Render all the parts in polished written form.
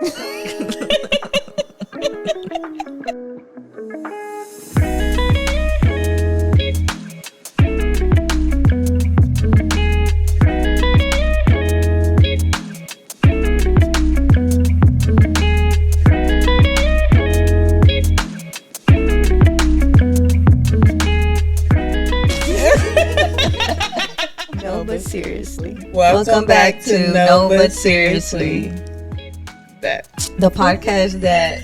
No, but seriously. Welcome back to No But Seriously. The podcast that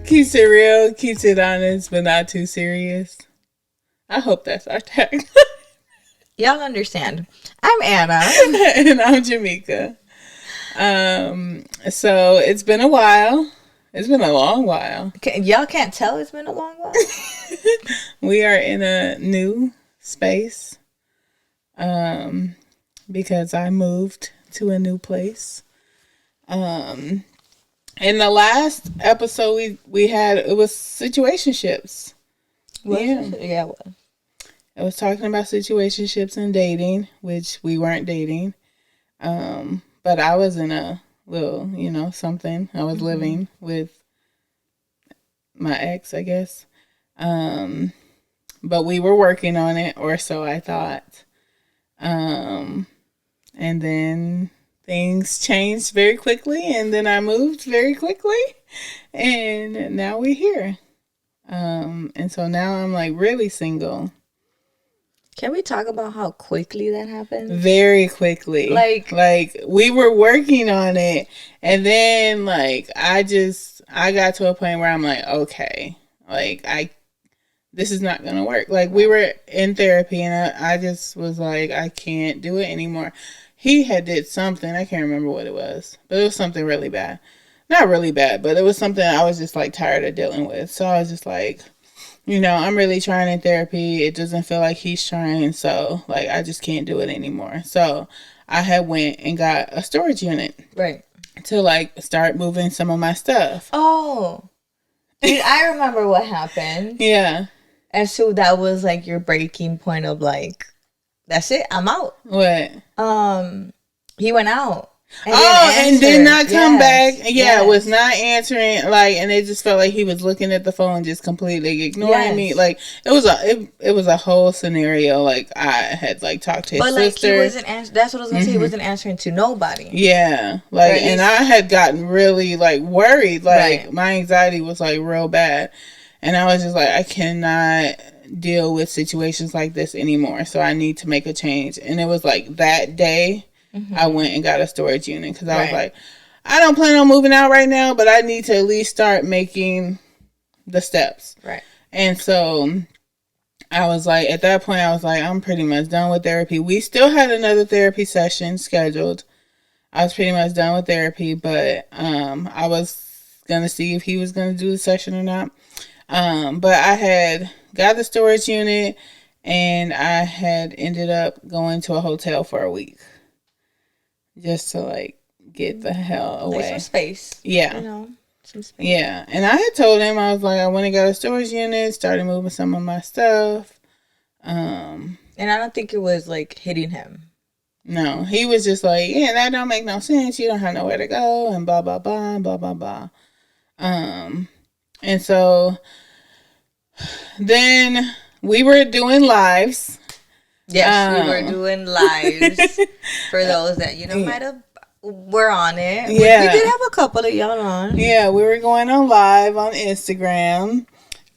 keeps it real, keeps it honest, but not too serious. I hope that's our tag. y'all understand. I'm Anna. And I'm Jamaica. So it's been a while. It's been a long while. Y'all can't tell it's been a long while. We are in a new space. Because I moved to a new place. In the last episode we had, it was situationships. Yeah. I was talking about situationships and dating, which we weren't dating. But I was in a little, something. I was living with my ex, I guess. But we were working on it, or so I thought. And then things changed very quickly, and then I moved very quickly, and now we're here. And so now I'm like really single. Can we talk about how quickly that happened? Very quickly. Like we were working on it, and then like I got to a point where I'm like, okay, like this is not gonna work. Like we were in therapy, and I just was like, I can't do it anymore. He had did something, I can't remember what it was, but it was something really bad. Not really bad, but it was something I was just like tired of dealing with. So I was just like, I'm really trying in therapy. It doesn't feel like he's trying, so like I just can't do it anymore. So I had went and got a storage unit, right, to like start moving some of my stuff. Oh, dude, I remember what happened. Yeah. And so that was like your breaking point of like, that's it, I'm out. What? He went out. And did not come back. Yeah, was not answering. Like, and it just felt like he was looking at the phone, just completely ignoring me. Like, it was a whole scenario. Like, I had like talked to his sister. He wasn't answering. That's what I was gonna say. He wasn't answering to nobody. Yeah, like, and I had gotten really like worried. Like, my anxiety was like real bad, and I was just like, I cannot deal with situations like this anymore. So I need to make a change. And it was like that day. I went and got a storage unit because I was like, I don't plan on moving out right now, but I need to at least start making the steps. Right. And so I was like, at that point, I was like, I'm pretty much done with therapy. We still had another therapy session scheduled. I was pretty much done with therapy, but I was going to see if he was going to do the session or not. But I had got the storage unit, and I had ended up going to a hotel for a week. Just to like get the hell away. Like some space. Yeah. Some space. Yeah. And I had told him, I was like, I went and got a storage unit, started moving some of my stuff. And I don't think it was like hitting him. No. He was just like, yeah, that don't make no sense. You don't have nowhere to go, and blah, blah, blah, blah, blah, blah. And so then we were doing lives. Yes, we were doing lives for those that, might have were on it. Yeah. We did have a couple of y'all on. Yeah, we were going on live on Instagram.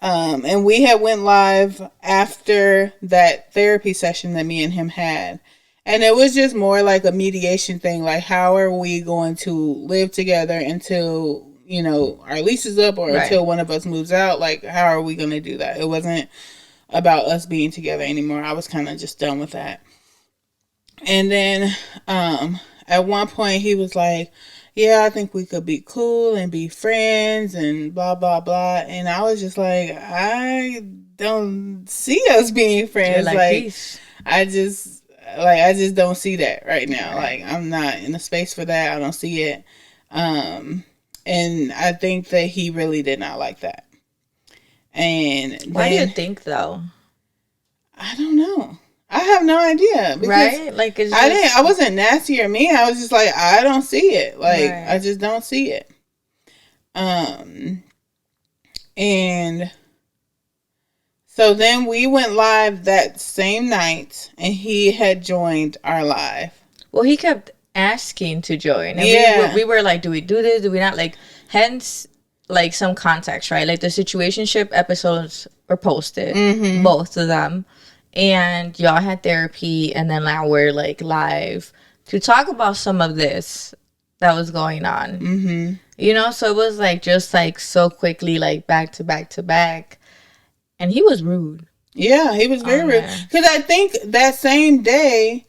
And we had went live after that therapy session that me and him had. And it was just more like a mediation thing. Like, how are we going to live together until, our lease is up or until one of us moves out? Like, how are we going to do that? It wasn't about us being together anymore. I was kind of just done with that. And then at one point he was like, yeah, I think we could be cool and be friends and blah, blah, blah. And I was just like, I don't see us being friends. Peace. I just don't see that right now. Like, I'm not in the space for that. I don't see it. And I think that he really did not like that. And why do you think though? I don't know. I have no idea. Right? Like, it's just... I wasn't nasty or mean. I was just like, I don't see it. Like, right. I just don't see it. And so then we went live that same night, and he had joined our live. Well, he kept asking to join. And we were like, do we do this? Do we not? Like, hence, like, some context, right? Like, the situationship episodes were posted, both of them. And y'all had therapy, and then now we're, like, live to talk about some of this that was going on. Mm-hmm. You know, so it was, like, just, like, so quickly, like, back to back to back. And he was rude. Yeah, he was very rude. Because I think that same day,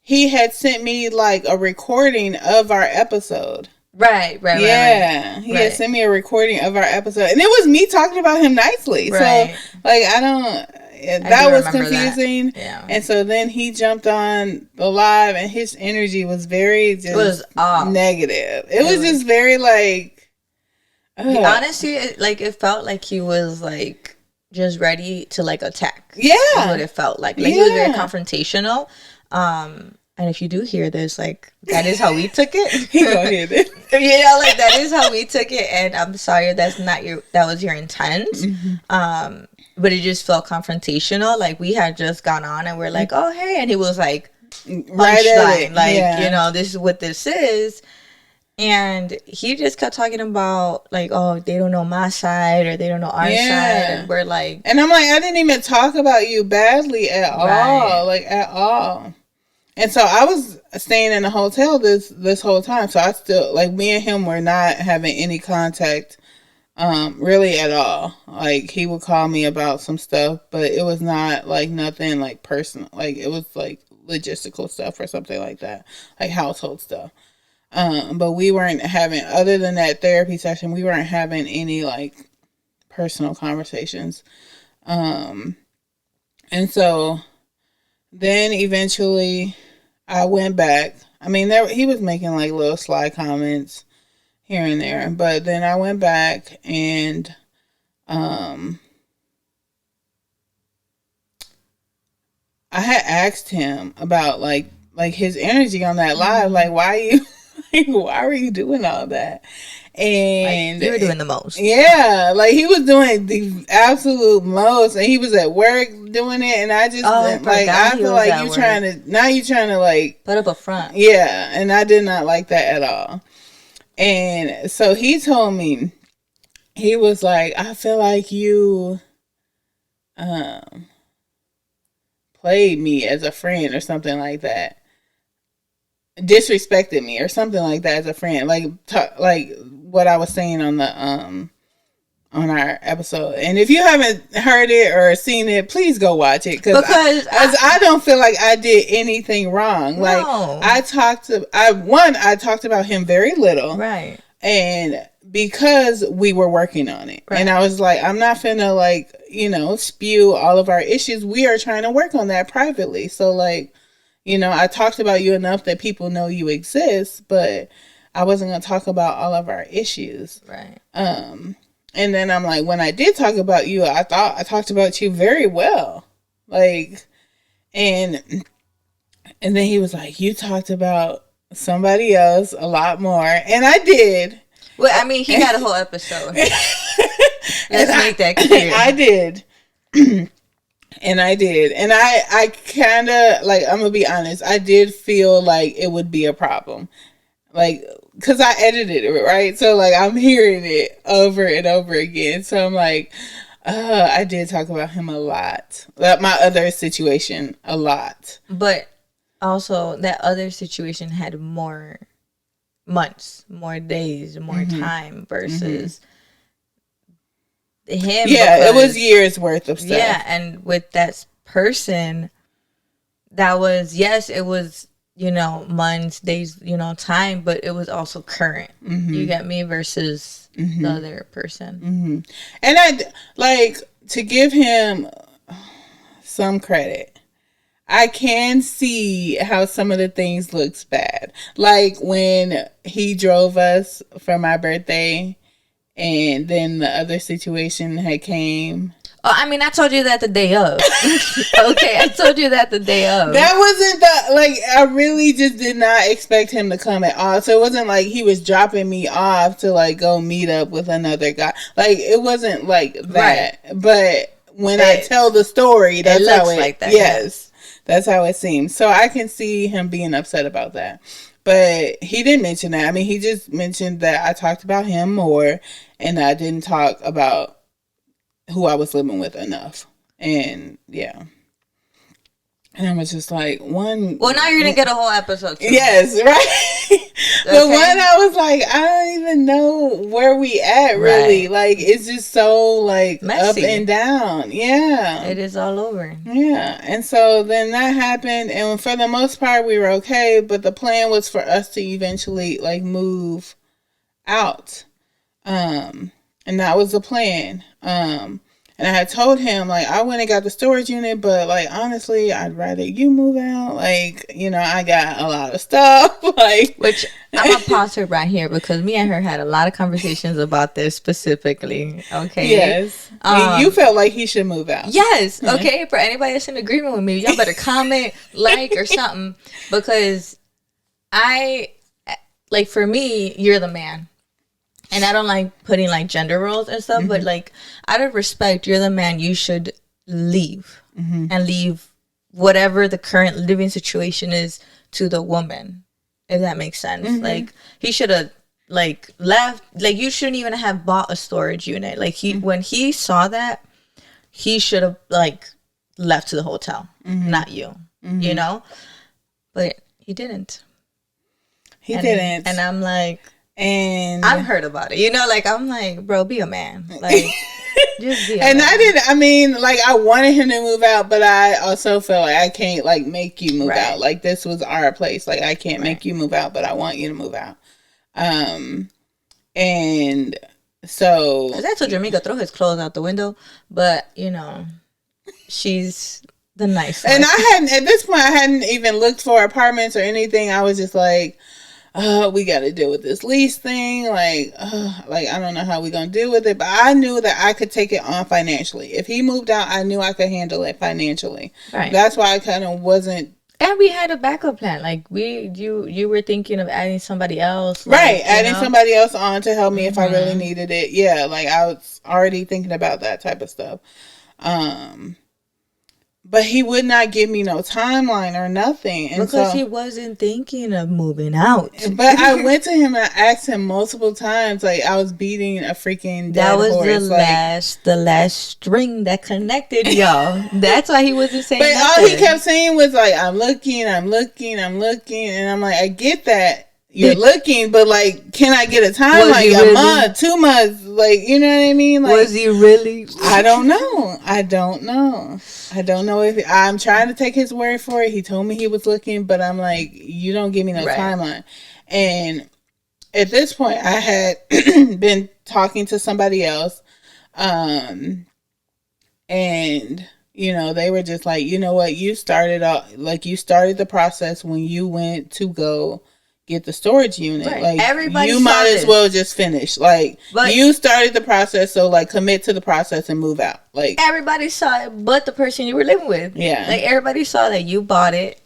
he had sent me, like, a recording of our episode. Right. Yeah, he had sent me a recording of our episode. And it was me talking about him nicely. Right. So, like, that was confusing. That. Yeah. And so then he jumped on the live, and his energy was very negative. It was just very, like... honestly, it felt like he was, like, just ready to, like, attack. Yeah. That's what it felt like. Like, he was very confrontational. And if you do hear this, like, that is how we took it. He gonna hear this. You know, like, that is how we took it. And I'm sorry that was your intent. Mm-hmm. But it just felt confrontational. Like, we had just gone on and we're like, oh, hey. And he was like, punchline. Like, you know, this is what this is. And he just kept talking about, like, oh, they don't know my side or they don't know our side. And we're like... And I'm like, I didn't even talk about you badly at all. Like, at all. And so I was staying in a hotel this whole time. So I still, like, me and him were not having any contact really at all. Like, he would call me about some stuff, but it was not, like, nothing, like, personal. Like, it was, like, logistical stuff or something like that. Like, household stuff. But we weren't having, other than that therapy session, we weren't having any, like, personal conversations. And so then eventually I went back. I mean, he was making, like, little sly comments here and there. But then I went back and I had asked him about, like his energy on that live. Like, why were you doing all that? And like, you were doing the most. Yeah, like, he was doing the absolute most, and he was at work doing it, and I just I feel like you're trying to like put up a front. Yeah, and I did not like that at all. And so he told me, he was like, I feel like you played me as a friend or something like that. Disrespected me or something like that as a friend, like what I was saying on the on our episode. And if you haven't heard it or seen it, please go watch it because I don't feel like I did anything wrong. No. Like, I talked about him very little, right? And because we were working on it, right. And I was like, I'm not finna, like, you know, spew all of our issues. We are trying to work on that privately. So, like, you know, I talked about you enough that people know you exist, but I wasn't going to talk about all of our issues. Right. And then I'm like, when I did talk about you, I thought I talked about you very well. Like, and then he was like, you talked about somebody else a lot more. And I did. Well, I mean, he had a whole episode. Let's make that clear. I did. And I did. And I kind of, like, I'm going to be honest, I did feel like it would be a problem. Like, because I edited it, right? So, like, I'm hearing it over and over again. So I'm like, I did talk about him a lot. My other situation, a lot. But also, that other situation had more months, more days, more time versus... him. Yeah, it was years worth of stuff. Yeah, and with that person, that was, yes, it was, you know, months, days, you know, time, but it was also current. Mm-hmm. You get me? Versus the other person. Mm-hmm. And I, like, to give him some credit, I can see how some of the things looks bad. Like when he drove us for my birthday. And then the other situation had came. Oh, I mean, I told you that the day of. Okay, I told you that the day of. That wasn't I really just did not expect him to come at all. So it wasn't like he was dropping me off to like go meet up with another guy. Like it wasn't like that. Right. But when I tell the story, that's how it like that. Yes. Yeah. That's how it seems. So I can see him being upset about that. But he didn't mention that. I mean, he just mentioned that I talked about him more and I didn't talk about who I was living with enough. And yeah. And I was just like, well, now you're gonna get a whole episode too. Yes, right. But one, I was like, I don't even know where we at really. Right. Like it's just so like messy. Up and down. Yeah. It is all over. Yeah. And so then that happened, and for the most part we were okay, but the plan was for us to eventually like move out. And that was the plan. And I had told him, like, I went and got the storage unit, but, like, honestly, I'd rather you move out. Like, you know, I got a lot of stuff. Like, which I'm going to pause her right here because me and her had a lot of conversations about this specifically. Okay. Yes. You felt like he should move out. Yes. Mm-hmm. Okay. For anybody that's in agreement with me, y'all better comment, like, or something. Because for me, you're the man. And I don't like putting like gender roles and stuff, but like out of respect, you're the man. You should leave and leave whatever the current living situation is to the woman, if that makes sense. Like he should have like left. Like you shouldn't even have bought a storage unit. Like when he saw that, he should have like left to the hotel, not you. You know, but he didn't. He didn't, and I'm like. And I've heard about it, you know, like I'm like, bro, be a man, like just be a and man. I mean, like I wanted him to move out, but I also felt like I can't like make you move out. Like this was our place, like I can't make you move out, but I want you to move out. And so I told Jamaica throw his clothes out the window, but you know, she's the nice one. And I hadn't at this point I hadn't even looked for apartments or anything. I was just like, we got to deal with this lease thing. Like I don't know how we're going to deal with it. But I knew that I could take it on financially. If he moved out, I knew I could handle it financially. Right. That's why I kind of wasn't. And we had a backup plan. Like you were thinking of adding somebody else. Like, right. Adding somebody else on to help me if I really needed it. Yeah. Like I was already thinking about that type of stuff. But he would not give me no timeline or nothing. And because he wasn't thinking of moving out. But I went to him and I asked him multiple times. Like, I was beating a freaking dead horse. That was the last string that connected y'all. That's why he wasn't saying nothing. All he kept saying was, like, I'm looking. And I'm like, I get that. You're looking, but like, can I get a time? Like a month, 2 months, like, you know what I mean? Like, was he really? I don't know if I'm trying to take his word for it. He told me he was looking, but I'm like, you don't give me no timeline. And at this point, I had been talking to somebody else, and you know, they were just like, you know what, you started the process when you went to go get the storage unit. Right. Like everybody, you might as well just finish. Like, but you started the process, so like commit to the process and move out. Like everybody saw it, but the person you were living with. Yeah, like everybody saw that you bought it,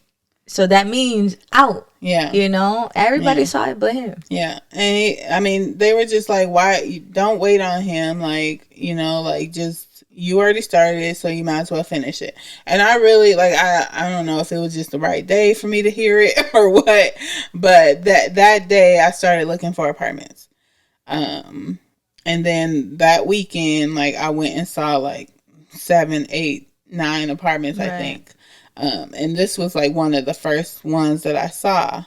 so that means out. Yeah, you know, everybody saw it, but him. Yeah, and they were just like, why you don't wait on him? Like, you know, like just. You already started it, so you might as well finish it. And I really, like, I don't know if it was just the right day for me to hear it or what, but that day I started looking for apartments. And then that weekend, like, I went and saw, like, 7, 8, 9 apartments, right. I think. And this was, like, one of the first ones that I saw.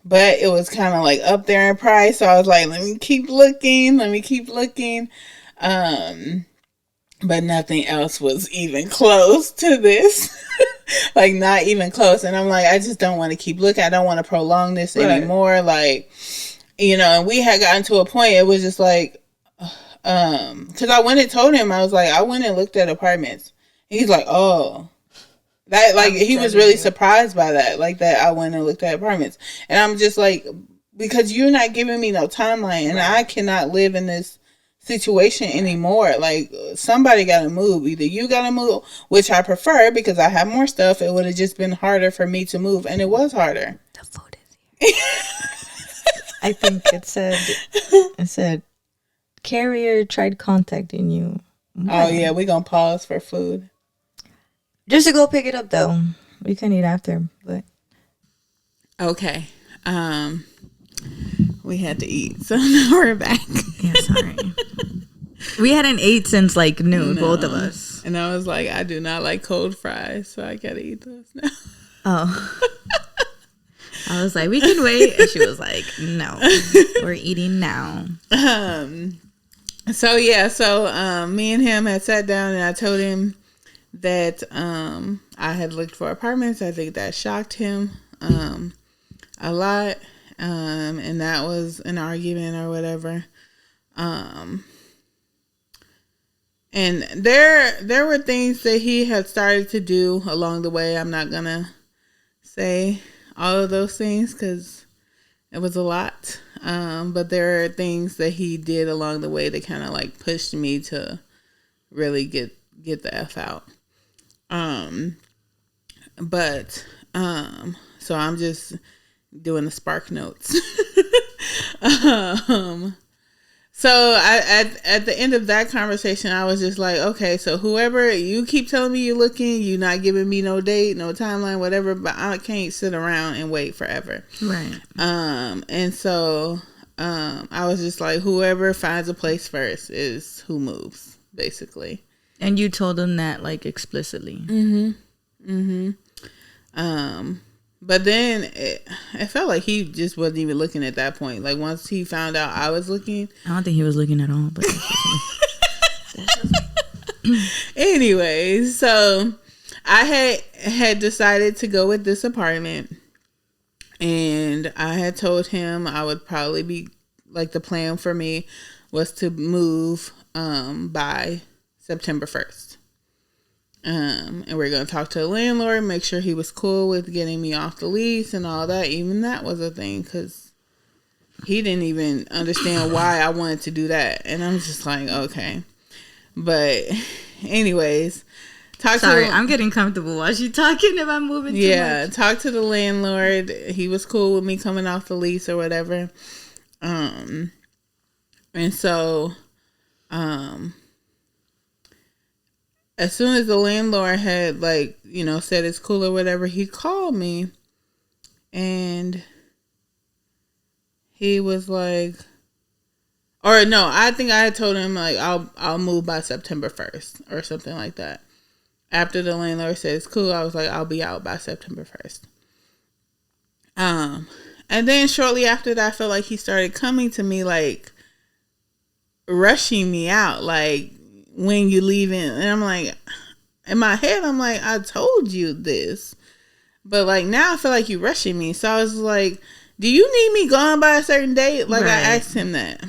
But it was kind of, like, up there in price, so I was like, let me keep looking. But nothing else was even close to this. Like, not even close. And I'm like, I just don't want to keep looking. I don't want to prolong this anymore. Like, you know, and we had gotten to a point, it was just like, because I went and told him, I was like, I went and looked at apartments. And he's like, oh. That, like, he was really surprised by that. Like, that I went and looked at apartments. And I'm just like, because you're not giving me no timeline. And I cannot live in this situation anymore. Like, somebody gotta move. Either you gotta move, which I prefer because I have more stuff. It would have just been harder for me to move, and it was harder. The food is here. I think it said carrier tried contacting you. Oh yeah, we gonna pause for food. Just to go pick it up though. We can eat after, but okay. We had to eat, so now we're back. Yeah, sorry. We hadn't ate since like noon, both of us. And I was like, I do not like cold fries, so I gotta eat those now. Oh. I was like, we can wait. And she was like, no, we're eating now. So me and him had sat down, and I told him that I had looked for apartments. I think that shocked him a lot. And that was an argument or whatever. And there were things that he had started to do along the way. I'm not gonna say all of those things because it was a lot. But there are things that he did along the way that kind of like pushed me to really get the F out. So I'm just doing the spark notes. So at the end of that conversation, I was just like, okay, so whoever, you keep telling me you're looking, you're not giving me no date, no timeline, whatever, but I can't sit around and wait forever. Right. And so I was just like, whoever finds a place first is who moves, basically. And you told him that like explicitly. But then it felt like he just wasn't even looking at that point. Like once he found out I was looking, I don't think he was looking at all. But anyways, so I had decided to go with this apartment, and I had told him I would probably be like, the plan for me was to move by September 1st. And we're going to talk to the landlord, make sure he was cool with getting me off the lease and all that. Even that was a thing because he didn't even understand why I wanted to do that. And I'm just like, okay. But anyways, I'm getting comfortable while she's talking about moving too much. Talk to the landlord. He was cool with me coming off the lease or whatever. And so, as soon as the landlord had, like, you know, said it's cool or whatever, he called me and he was like, or no, I think I had told him like, I'll move by September 1st or something like that. After the landlord said it's cool, I was like, I'll be out by September 1st. And then shortly after that, I felt like he started coming to me, like, rushing me out, like, when you leaving. And I'm like, in my head, I'm like, I told you this. But, like, now I feel like you're rushing me. So I was like, do you need me gone by a certain date? Like, right. I asked him that.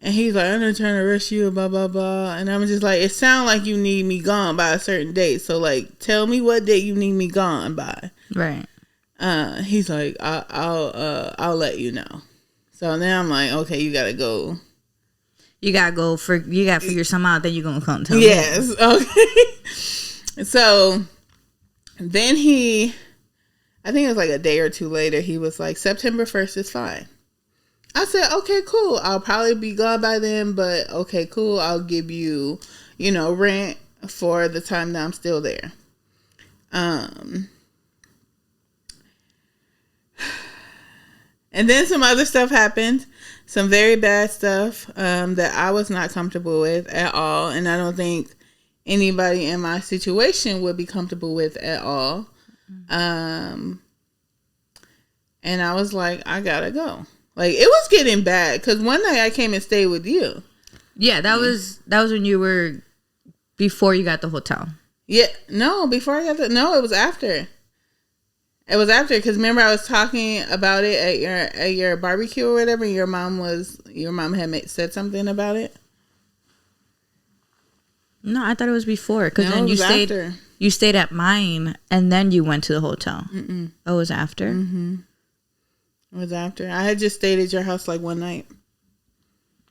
And he's like, I'm not trying to rush you, blah, blah, blah. And I'm just like, it sounds like you need me gone by a certain date. So, like, tell me what date you need me gone by. Right. He's like, I'll let you know. So now I'm like, okay, you gotta go. You gotta figure something out. Then you're gonna come tell me. Yes. Okay. So then I think it was like a day or two later, he was like, September 1st is fine. I said, okay, cool. I'll probably be gone by then, but okay, cool. I'll give you, rent for the time that I'm still there. And then some other stuff happened, some very bad stuff that I was not comfortable with at all. And I don't think anybody in my situation would be comfortable with at all. And I was like, I gotta go. Like, it was getting bad because one night I came and stayed with you. Yeah, that was when you were, before you got the hotel. Yeah, no, before I got no, it was after. It was after, because remember I was talking about it at your barbecue or whatever. And your mom had said something about it. No, I thought it was before, because then you stayed at mine and then you went to the hotel. Mm-mm. Oh, it was after. Mm-hmm. It was after. I had just stayed at your house like one night.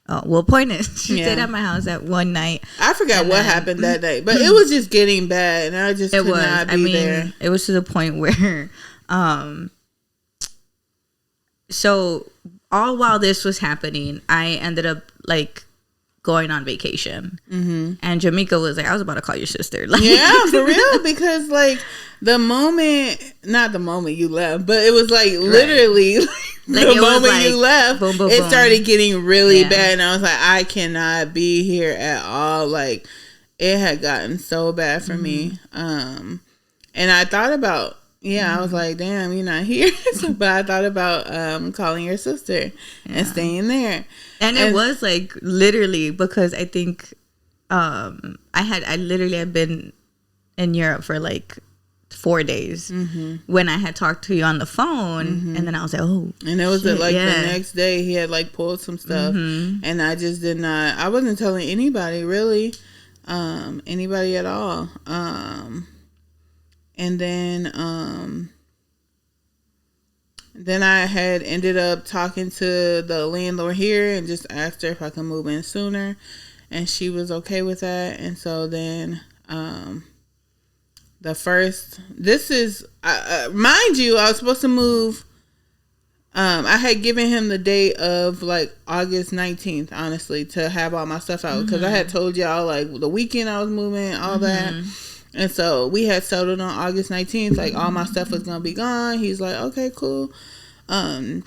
well, point is, she stayed at my house that one night. I forgot what happened that day, but it was just getting bad, and I just could not be there. It was to the point where, so all while this was happening, I ended up like going on vacation, and Jamaica was like, I was about to call your sister. Like, yeah, for real, because like not the moment you left, but it was like literally like the moment you left, boom, boom, it started getting really bad, and I was like, I cannot be here at all. Like, it had gotten so bad for me, and I thought about. Yeah, I was like, damn, you're not here. But I thought about calling your sister and staying there. And it was like literally because I think I literally had been in Europe for like 4 days when I had talked to you on the phone, and then I was like, oh, and it was shit, like the next day he had like pulled some stuff, and I just did not. I wasn't telling anybody really, anybody at all. And then I had ended up talking to the landlord here and just asked her if I could move in sooner, and she was okay with that. And so then this is mind you, I was supposed to move. I had given him the date of like August 19th, honestly, to have all my stuff out, because I had told y'all like the weekend I was moving, all that. And so we had settled on August 19th, like all my stuff was going to be gone. He's like, okay, cool. And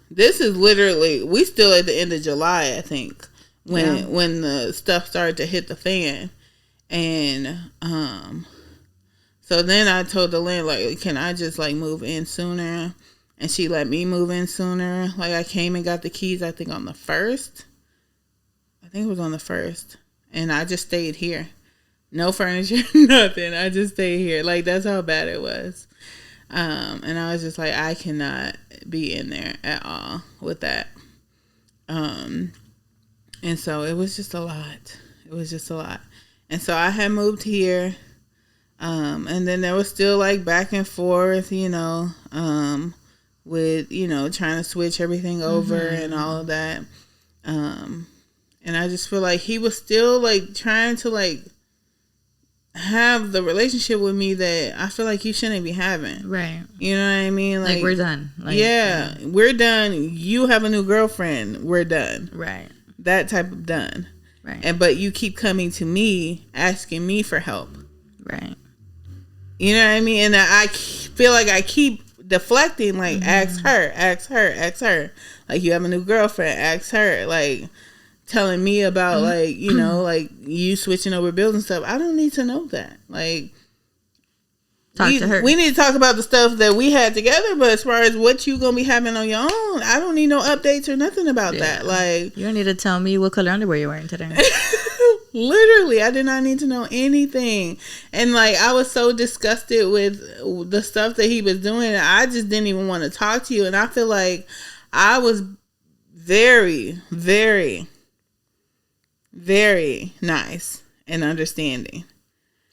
this is literally, we still at the end of July, I think, when the stuff started to hit the fan. And so then I told the landlord, can I just like move in sooner? And she let me move in sooner. Like, I came and got the keys, I think on the 1st. I think it was on the 1st. And I just stayed here. No furniture, nothing. I just stayed here. Like, that's how bad it was. And I was just like, I cannot be in there at all with that. And so it was just a lot. It was just a lot. And so I had moved here. And then there was still like back and forth, with, trying to switch everything over and all of that. And I just feel like he was still like trying to like have the relationship with me that I feel like you shouldn't be having. Right. You know what I mean? Like we're done. Like, we're done. You have a new girlfriend. We're done. Right. That type of done. Right. But you keep coming to me, asking me for help. Right. You know what I mean? And I feel like I keep deflecting, like, ask her. Like, you have a new girlfriend, ask her. Like, telling me about like like you switching over bills and stuff. I don't need to know that. Like, talk to her. We need to talk about the stuff that we had together, but as far as what you gonna be having on your own, I don't need no updates or nothing about that. Like, you don't need to tell me what color underwear you're wearing today. Literally, I did not need to know anything. And like, I was so disgusted with the stuff that he was doing, I just didn't even want to talk to you. And I feel like I was very, very, very nice and understanding.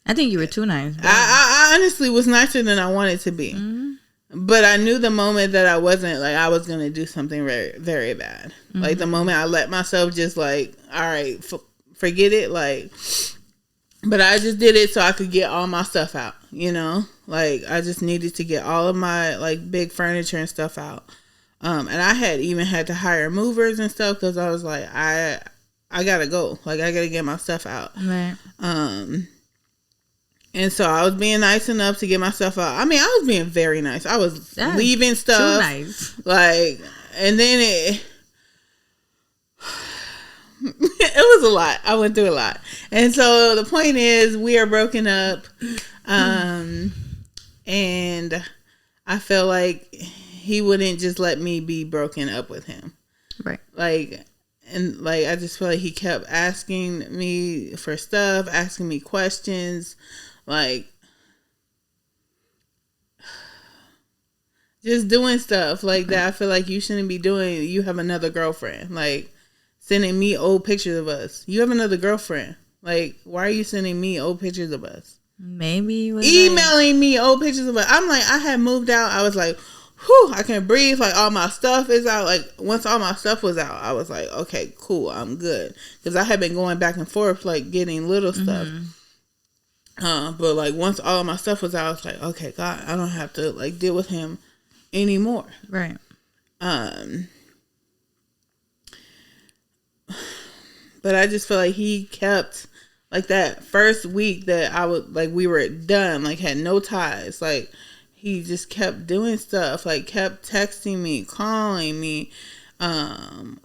I think you were too nice. I honestly was nicer than I wanted to be. But I knew the moment that I wasn't, like, I was going to do something very, very bad. Like, the moment I let myself just, like, all right, forget it. Like, but I just did it so I could get all my stuff out, Like, I just needed to get all of my, like, big furniture and stuff out. And I had even had to hire movers and stuff because I was like, I gotta go. Like, I gotta get my stuff out. Right. And so I was being nice enough to get my stuff out. I mean, I was being very nice. I was leaving stuff. Too nice. Like, and then it was a lot. I went through a lot. And so the point is, we are broken up. And I feel like he wouldn't just let me be broken up with him. Right. Like, and like, I just feel like he kept asking me for stuff, asking me questions, like, just doing stuff like that. I feel like you shouldn't be doing. You have another girlfriend. Like, sending me old pictures of us. You have another girlfriend. Like, why are you sending me old pictures of us? Maybe emailing me old pictures of us. I'm like, I had moved out. I was like, whew, I can breathe. Like, all my stuff is out. Like, once all my stuff was out, I was like, okay, cool, I'm good. Because I had been going back and forth, like, getting little stuff. But, like, once all of my stuff was out, I was like, okay, God, I don't have to, like, deal with him anymore. Right. But I just feel like he kept, like, that first week that I was, like, we were done, like, had no ties, like, he just kept doing stuff, like, kept texting me, calling me,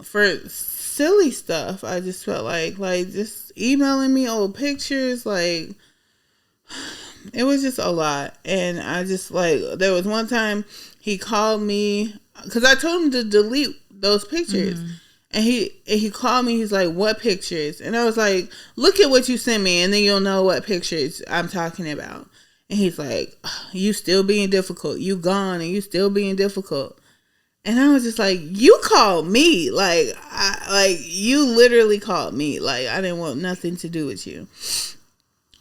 for silly stuff. I just felt like just emailing me old pictures, like, it was just a lot. And I just, like, there was one time he called me, because I told him to delete those pictures. And he called me, he's like, what pictures? And I was like, look at what you sent me, and then you'll know what pictures I'm talking about. And he's like, you still being difficult. You gone and you still being difficult. And I was just like, you called me. Like, you literally called me. Like, I didn't want nothing to do with you.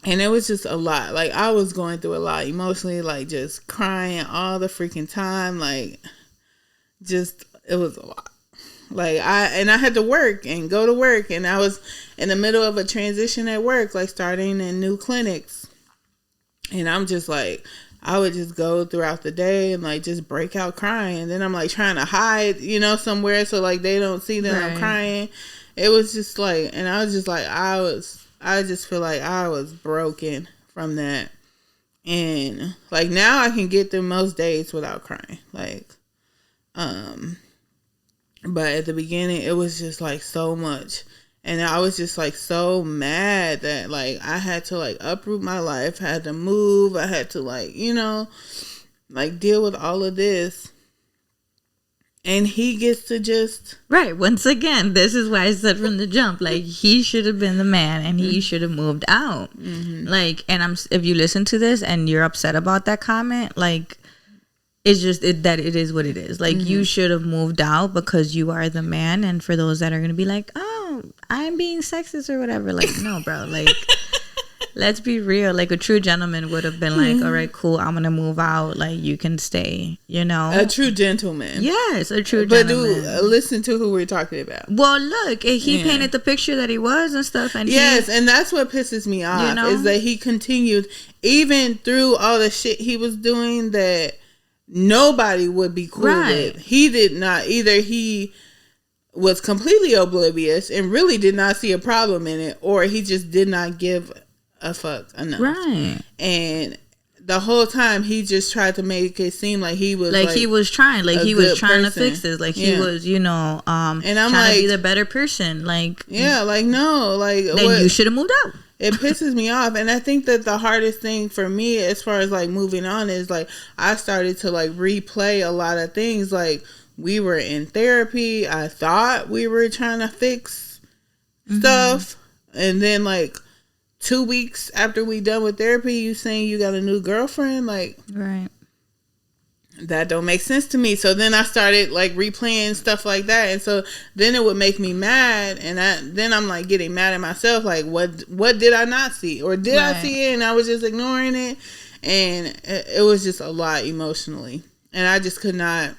And it was just a lot. Like, I was going through a lot emotionally, like, just crying all the freaking time. Like, just, it was a lot. Like, I had to work and go to work. And I was in the middle of a transition at work, like, starting in new clinics. And I'm just like, I would just go throughout the day and, like, just break out crying. And then I'm, like, trying to hide, somewhere so, like, they don't see that I'm crying. It was just, like, and I was just, like, I just feel like I was broken from that. And, like, now I can get through most days without crying. Like, but at the beginning, it was just, like, so much. And I was just, like, so mad that, like, I had to, like, uproot my life. I had to move. I had to, like, like, deal with all of this. And he gets to just... Right. Once again, this is why I said from the jump, like, he should have been the man and he should have moved out. Like, and if you listen to this and you're upset about that comment, like... It's just that it is what it is. Like, you should have moved out because you are the man. And for those that are going to be like, oh, I'm being sexist or whatever. Like, no, bro. Like, let's be real. Like, a true gentleman would have been like, all right, cool. I'm going to move out. Like, you can stay, A true gentleman. Yes, a true gentleman. But listen to who we're talking about. Well, look, he painted the picture that he was and stuff. And yes, and that's what pisses me off is that he continued, even through all the shit he was doing that nobody would be cool with. He did not. Either he was completely oblivious and really did not see a problem in it, or he just did not give a fuck enough. Right. And the whole time he just tried to make it seem like he was like he was trying, like he was trying to fix this, like he was, and I'm trying like, to be the better person. Like, like no, like then you should have moved out. It pisses me off. And I think that the hardest thing for me as far as like moving on is like I started to like replay a lot of things. Like, we were in therapy. I thought we were trying to fix stuff. And then like 2 weeks after we done with therapy, you saying you got a new girlfriend. Like, right. That don't make sense to me. So then I started like replaying stuff like that, and so then it would make me mad, and then I'm like getting mad at myself, like what did I not see, or did I see it and I was just ignoring it, and it was just a lot emotionally, and I just could not.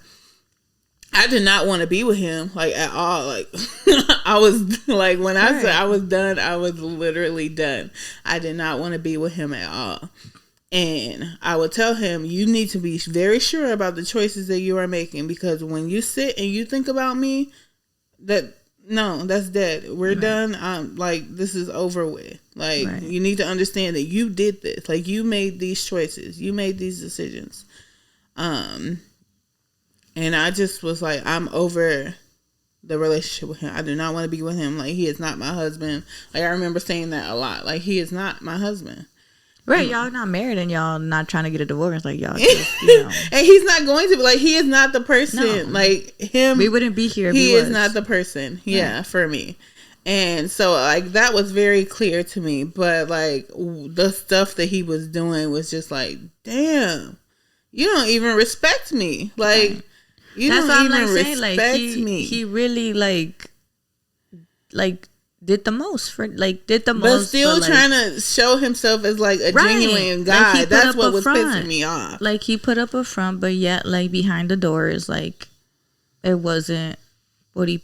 I did not want to be with him like at all. Like I was like when I said I was done, I was literally done. I did not want to be with him at all. And I would tell him, you need to be very sure about the choices that you are making, because when you sit and you think about me, that's dead. We're done. Like, this is over with. Like, you need to understand that you did this. Like, you made these choices. You made these decisions. And I just was like, I'm over the relationship with him. I do not want to be with him. Like, he is not my husband. Like, I remember saying that a lot. Like, he is not my husband. Right, y'all not married and y'all not trying to get a divorce, like y'all just, and he's not going to be, like, he is not the person, like him. We wouldn't be here if he is not the person, for me. And so, like, that was very clear to me, but, like, the stuff that he was doing was just like, damn, you don't even respect me. Like, you don't even respect me. He really, like did the most for but still trying to show himself as like a genuine guy. Like that's what was pissing me off. Like he put up a front, but yet like behind the doors, like it wasn't what he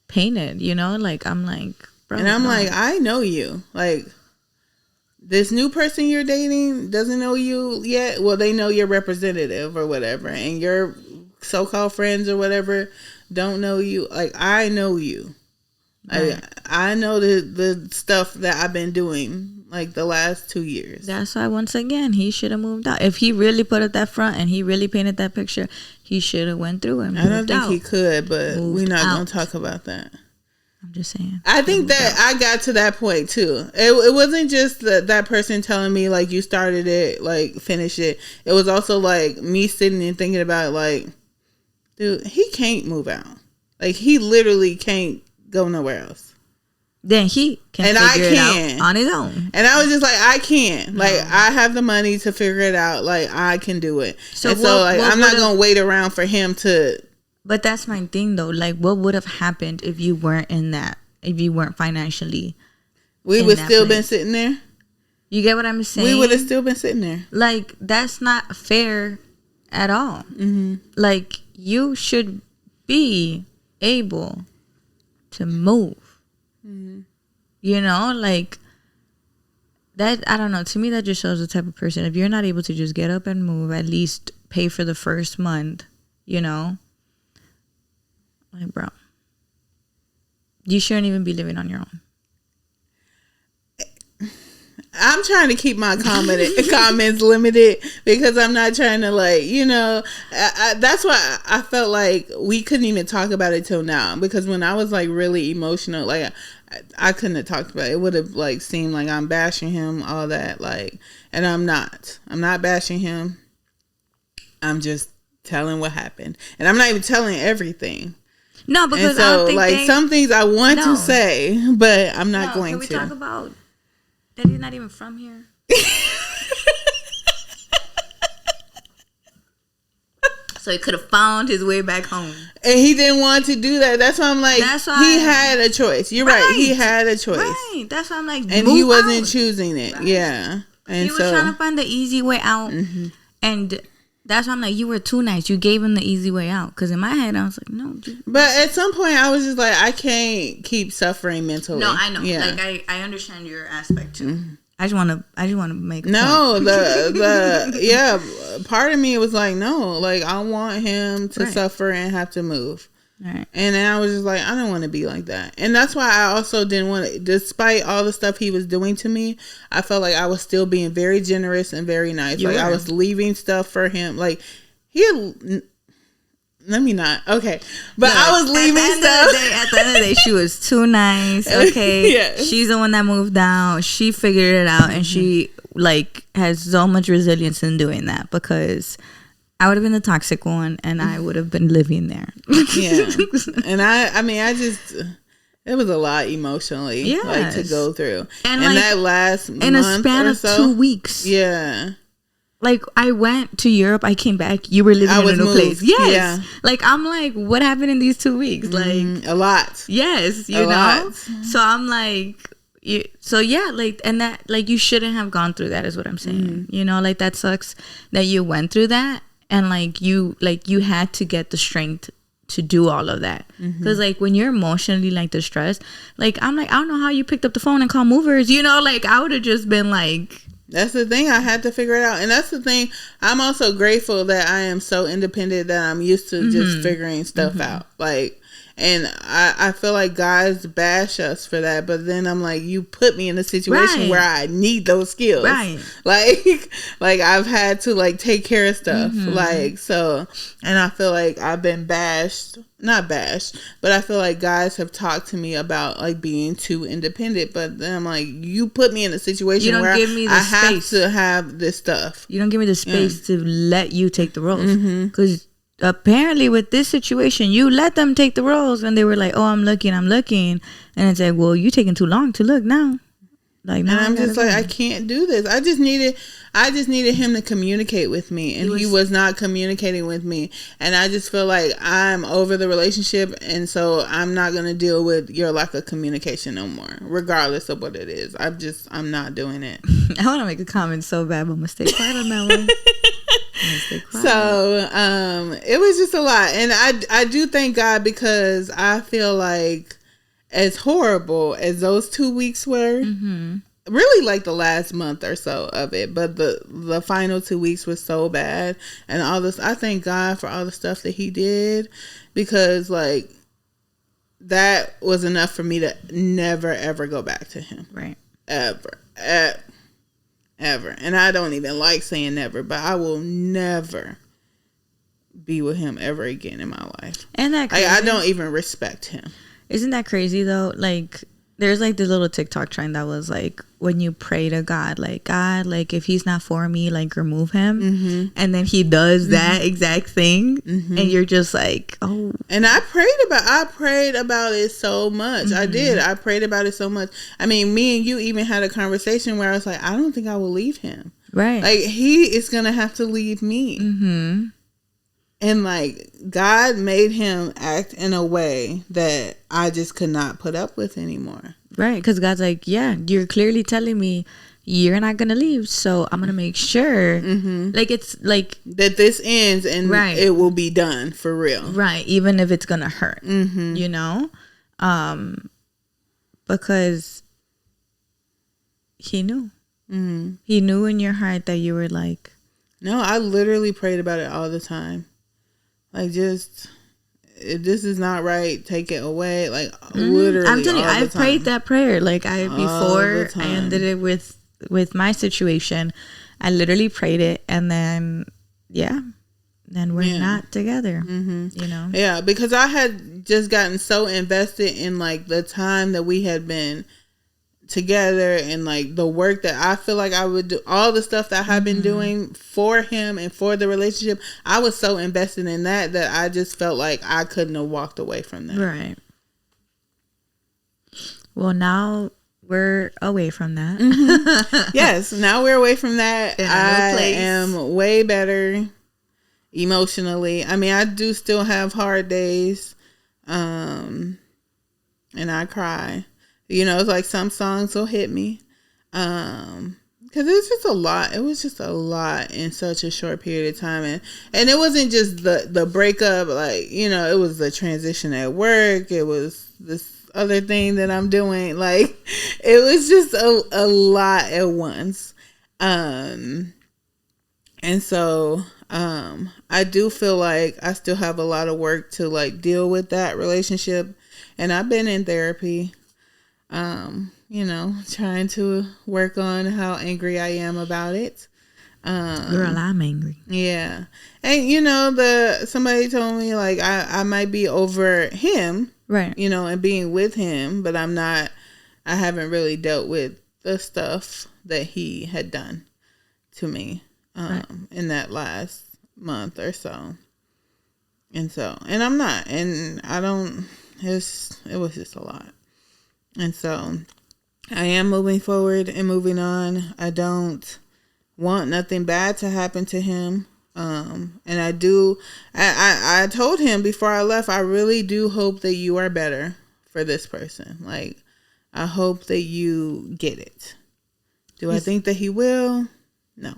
painted, you know? Like I'm like, bro, and I'm like, I know you. Like this new person you're dating doesn't know you yet. Well, they know your representative or whatever, and your so-called friends or whatever don't know you. Like I know you. Right. I know the stuff that I've been doing like the last 2 years. That's why once again he should have moved out. If he really put up that front and he really painted that picture, he should have went through and moved out. I don't think he could, but we're not going to talk about that. I'm just saying. I think that I got to that point too. It wasn't just that person telling me like you started it, like finish it. It was also like me sitting and thinking about it, like, dude, he can't move out. Like he literally can't go nowhere else. Then he can figure it out on his own. And I was just like, I can't. Like I have the money to figure it out. Like I can do it. So like I'm not gonna wait around for him to. But that's my thing though. Like what would have happened if you weren't in that? If you weren't financially, we would still been sitting there. You get what I'm saying? We would have still been sitting there. Like that's not fair at all. Mm-hmm. Like you should be able to move. Mm-hmm. You know, like that. I don't know. To me, that just shows the type of person. If you're not able to just get up and move, at least pay for the first month. You know, like bro, you shouldn't even be living on your own. I'm trying to keep my comments limited because I'm not trying to like, you know, that's why I felt like we couldn't even talk about it till now, because when I was like really emotional, like I couldn't have talked about it. It would have like seemed like I'm bashing him, all that, like, and I'm not bashing him. I'm just telling what happened, and I'm not even telling everything. No, because and so, I don't think like some things I want to say, but I'm not going to. Can we talk about that he's not even from here? So he could have found his way back home. And he didn't want to do that. That's why I'm like, he had a choice. You're right. He had a choice. Right. That's why I'm like, and he wasn't choosing it. Right. Yeah. And he was trying to find the easy way out. Mm-hmm. And that's why I'm like, you were too nice. You gave him the easy way out. Because in my head, I was like, no. Dude. But at some point, I was just like, I can't keep suffering mentally. No, I know. Yeah. Like, I understand your aspect too. Mm-hmm. I just want to make part of me was like, no, like I want him to suffer and have to move. Right. And then I was just like, I don't want to be like that. And that's why I also didn't want to, despite all the stuff he was doing to me, I felt like I was still being very generous and very nice. I was leaving stuff for him. Like let me not. Okay. But no, I was leaving stuff. At the end of the day, she was too nice. Okay. Yes. She's the one that moved out. She figured it out. And she like has so much resilience in doing that, because I would have been the toxic one and I would have been living there. Yeah. And I mean, it was a lot emotionally like to go through. And like, that last month in a span of 2 weeks. Yeah. Like, I went to Europe, I came back, you were living in a new place. Yes. Yeah. Like, I'm like, what happened in these 2 weeks? Like, a lot. Yes, you know? Lot. So I'm like, like, and that, like, you shouldn't have gone through that is what I'm saying. Mm-hmm. You know, like, that sucks that you went through that. And, like, you had to get the strength to do all of that. Because, like, when you're emotionally, like, distressed, like, I'm like, I don't know how you picked up the phone and called movers. You know, like, I would have just been like... That's the thing. I had to figure it out. And that's the thing. I'm also grateful that I am so independent that I'm used to just figuring stuff out. Like, and I feel like guys bash us for that. But then I'm like, you put me in a situation where I need those skills. Right. Like I've had to like take care of stuff. Like, so, and I feel like I've been not bashed, but I feel like guys have talked to me about like being too independent, but then I'm like, you put me in a situation where I have to have this stuff. You don't give me the space to let you take the roles, because apparently with this situation, you let them take the roles, and they were like, oh, I'm looking, and it's like, well, you taking too long to look now. Like, and I'm just like, I can't do this. I just needed him to communicate with me, and he was not communicating with me. And I just feel like I'm over the relationship, and so I'm not gonna deal with your lack of communication no more, regardless of what it is. I'm not doing it. I want to make a comment so bad, but I'm gonna stay quiet on that one. So it was just a lot, and I do thank God, because I feel like, as horrible as those 2 weeks were, really like the last month or so of it, but the final 2 weeks was so bad, and all this, I thank God for all the stuff that he did, because like that was enough for me to never ever go back to him. Right. Ever. And I don't even like saying never, but I will never be with him ever again in my life. And that crazy? I don't even respect him. Isn't that crazy though? Like, there's like this little TikTok trend that was like, when you pray to God, like, God, like, if he's not for me, like, remove him. And then he does that exact thing. And you're just like, oh. And I prayed about it so much. I did. I prayed about it so much. I mean, me and you even had a conversation where I was like, I don't think I will leave him. Right. Like, he is going to have to leave me. And like, God made him act in a way that I just could not put up with anymore. Right. Because God's like, yeah, you're clearly telling me you're not going to leave. So I'm going to make sure like, it's like that this ends and it will be done for real. Right. Even if it's going to hurt, you know, because he knew. He knew in your heart that you were like. No, I literally prayed about it all the time. Like, just, this is not right, take it away. Like, literally, I'm telling you, I prayed that prayer. Like, before I ended it with my situation, I literally prayed it, and then then we're not together. You know? Yeah, because I had just gotten so invested in like the time that we had been together, and like the work that I feel like I would do, all the stuff that I have been doing for him and for the relationship. I was so invested in that I just felt like I couldn't have walked away from that. Right. Well, now we're away from that. Yes, now we're away from that. I am way better emotionally. I mean, I do still have hard days, and I cry. You know, it's like some songs will hit me. Because it was just a lot. It was just a lot in such a short period of time. And it wasn't just the breakup. Like, you know, it was the transition at work. It was this other thing that I'm doing. Like, it was just a lot at once. And so I do feel like I still have a lot of work to like deal with that relationship. And I've been in therapy. You know, trying to work on how angry I am about it. Girl, I'm angry. Yeah. And you know, somebody told me like I might be over him. Right. You know, and being with him, but I haven't really dealt with the stuff that he had done to me in that last month or so. And I'm not, and I don't, it was just a lot. And so I am moving forward and moving on. I don't want nothing bad to happen to him. And I told him before I left, I really do hope that you are better for this person. Like, I hope that you get it. Do I think that he will? No.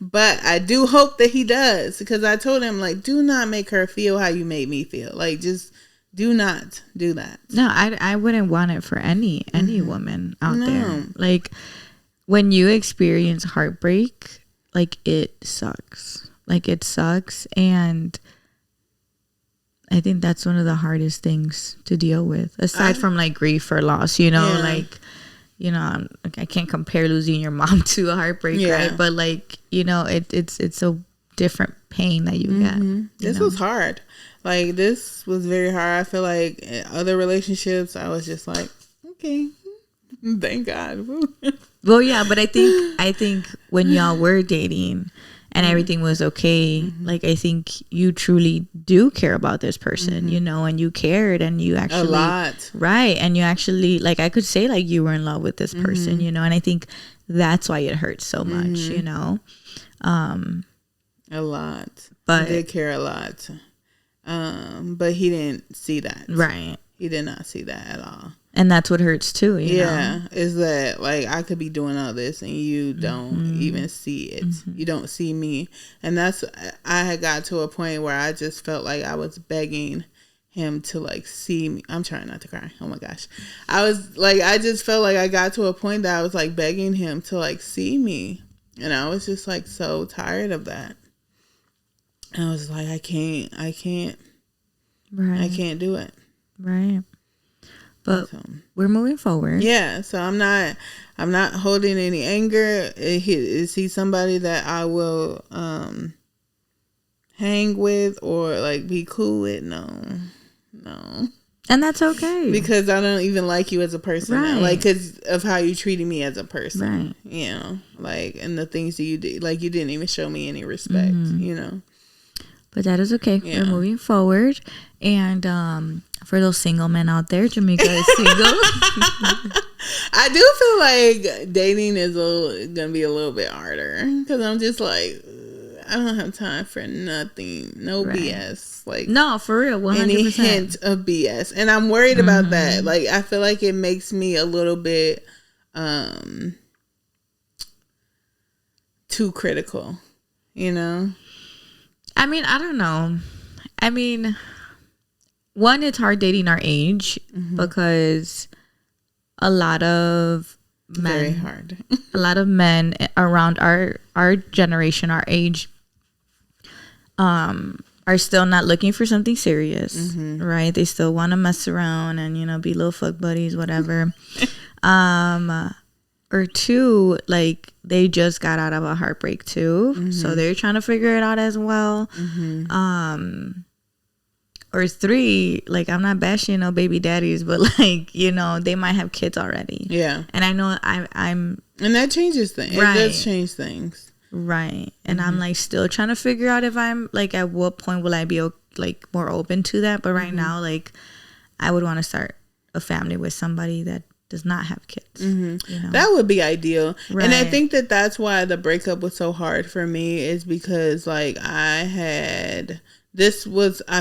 But I do hope that he does, because I told him, like, do not make her feel how you made me feel. Like, just do not do that. No, I wouldn't want it for any woman out there. Like, when you experience heartbreak, like, it sucks. Like, it sucks. And I think that's one of the hardest things to deal with, aside from like grief or loss, you know, like, you know, I can't compare losing your mom to a heartbreak, right? But like, you know, it's a different pain that you get. This was hard. Like, this was very hard. I feel like in other relationships, I was just like, okay, thank God. Well, yeah, but I think when y'all were dating and everything was okay, like, I think you truly do care about this person, you know, and you cared, and you actually, a lot, right, and you actually, like, I could say, like, you were in love with this person, you know, and I think that's why it hurts so much, you know. A lot, but he did care a lot, but he didn't see that, right. He did not see that at all. And that's what hurts too, you know? Is that, like, I could be doing all this and you don't even see it. You don't see me. And that's, I had got to a point where I just felt like I was begging him to, like, see me. I'm trying not to cry. Oh my gosh. I just felt like I got to a point that I was, like, begging him to, like, see me. And I was just, like, so tired of that. And I was like, I can't. Right. I can't do it. Right. But we're moving forward. Yeah. So I'm not holding any anger. Is he somebody that I will hang with or, like, be cool with? No. And that's okay. Because I don't even like you as a person now. Like, because of how you treated me as a person. Right. You know, like, and the things that you did. Like, you didn't even show me any respect, you know. But that is okay. Yeah. We're moving forward. And for those single men out there, Jamaica is single. I do feel like dating is going to be a little bit harder. Because I'm just like, I don't have time for nothing. No BS. Like, no, for real. 100%. Any hint of BS. And I'm worried about that. Like, I feel like it makes me a little bit too critical. You know? I mean, I don't know. I mean, one, it's hard dating our age because a lot of men, very hard. a lot of men around our generation, our age, are still not looking for something serious, right? They still want to mess around and, you know, be little fuck buddies, whatever. Or two, like, they just got out of a heartbreak too, so they're trying to figure it out as well. Or three, like, I'm not bashing no baby daddies, but, like, you know, they might have kids already. Yeah. And I know I'm and that changes things. Right. It does change things. Right. And I'm, like, still trying to figure out if I'm, like, at what point will I be, like, more open to that. But right now, like, I would want to start a family with somebody that does not have kids. You know? That would be ideal. Right. And I think that's why the breakup was so hard for me, is because, like, I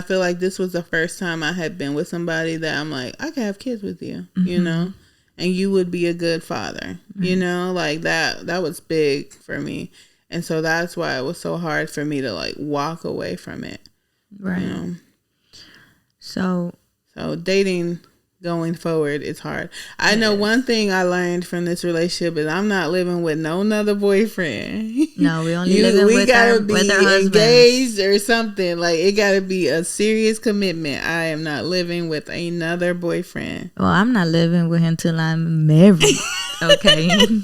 feel like this was the first time I had been with somebody that I'm like, I can have kids with you, you know, and you would be a good father, you know, like that was big for me. And so that's why it was so hard for me to, like, walk away from it. Right. You know? So dating going forward, it's hard. I know one thing I learned from this relationship is I'm not living with no other boyfriend. No, we only living with our husbands. Engaged or something. Like, it gotta be a serious commitment. I am not living with another boyfriend. Well, I'm not living with him till I'm married. Okay.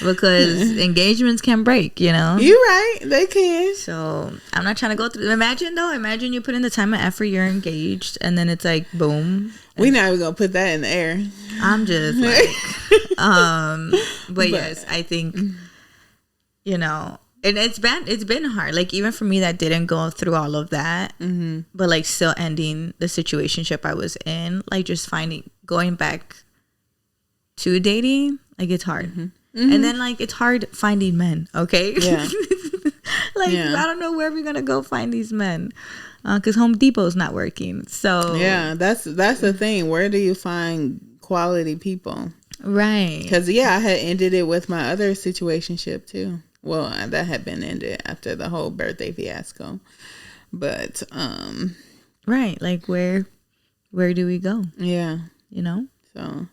Because engagements can break, you know. You're right, they can. So I'm not trying to go through. Imagine you put in the time and effort, you're engaged, and then it's like boom. We're not even gonna put that in the air. I'm just like, but yes, I think, you know, and it's been hard. Like, even for me that didn't go through all of that, but, like, still ending the situationship I was in, like, just going back to dating, like, it's hard. And then, like, it's hard finding men, okay? Yeah. Like, I don't know where we're going to go find these men. Because Home Depot's not working. So yeah, that's the thing. Where do you find quality people? Right. Because, I had ended it with my other situationship, too. Well, that had been ended after the whole birthday fiasco. But, right. Like, where do we go? Yeah. You know? So,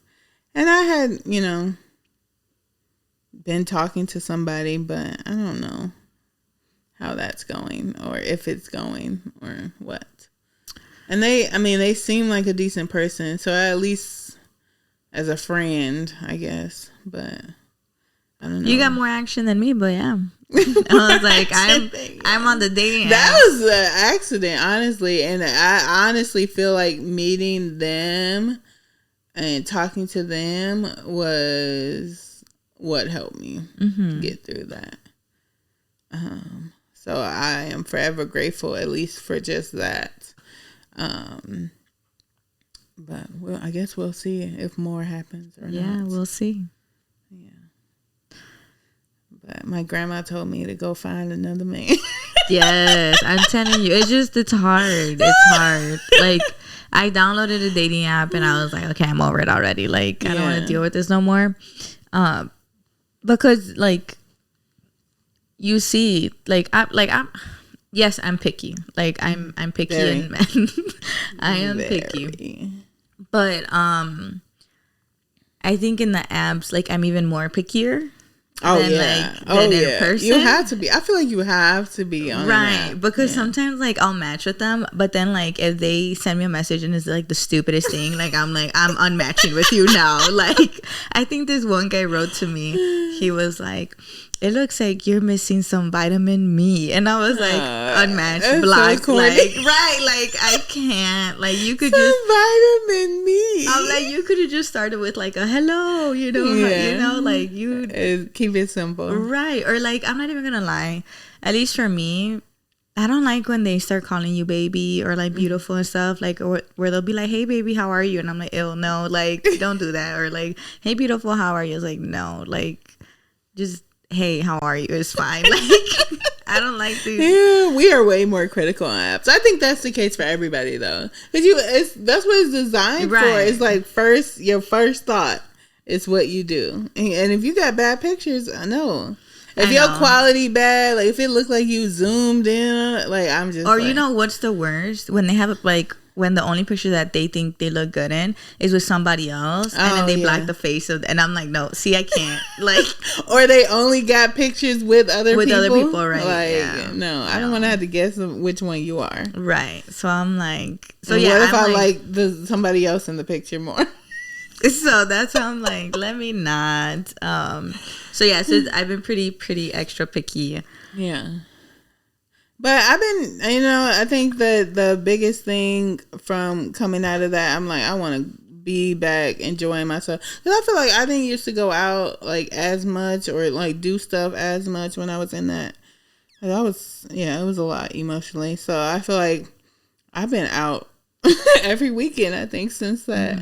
and I had, you know, been talking to somebody, but I don't know how that's going or if it's going or what. And they seem like a decent person, so at least as a friend, I guess, but I don't know. You got more action than me, but yeah. I was like, I'm on the dating app. That was an accident, honestly, and I honestly feel like meeting them and talking to them was what helped me get through that. So I am forever grateful, at least for just that. But I guess we'll see if more happens or not. Yeah, we'll see. Yeah. But my grandma told me to go find another man. Yes, I'm telling you, it's hard. It's hard. Like, I downloaded a dating app and I was like, okay, I'm over it already. Like, I don't want to deal with this no more. Because like, you see, yes, I'm picky. Like, I'm picky in men. I am picky. But I think in the apps, like, I'm even more pickier. Than in person. You have to be. I feel like you have to be on right, because sometimes like I'll match with them, but then like if they send me a message and it's like the stupidest thing, like I'm unmatching with you now. Like, I think this one guy wrote to me. He was like, "It looks like you're missing some vitamin me," and I was like, "Unmatched, blocked." So like, right? Like, I can't. Like, you could just vitamin me. I'm like, you could have just started with like a hello, you know, like you keep it simple, right? Or like, I'm not even gonna lie. At least for me, I don't like when they start calling you baby or like beautiful and stuff. Like, or where they'll be like, "Hey, baby, how are you?" And I'm like, "Ew, no, like, don't do that." Or like, "Hey, beautiful, how are you?" It's like, no, like, just hey, how are you? It's fine. Like, I don't like these. Yeah, we are way more critical on apps. I think that's the case for everybody though, because that's what it's designed for. It's like your first thought is what you do, and if you got bad pictures, I know. If your quality bad, like if it looks like you zoomed in, like I'm just. Or like, you know what's the worst? When they have like when the only picture that they think they look good in is with somebody else, and then they block the face of, and I'm like, no, see, I can't. Like, or they only got pictures with other people, right? Like, no, I don't want to have to guess which one you are. Right. So I'm like, so yeah. What if I like somebody else in the picture more? So that's how I'm like, let me not. So yeah, so I've been pretty extra picky. Yeah. But I've been, I think that the biggest thing from coming out of that, I'm like, I want to be back enjoying myself. Because I feel like I didn't used to go out like as much or like do stuff as much when I was in that. It was a lot emotionally. So I feel like I've been out every weekend, I think, since that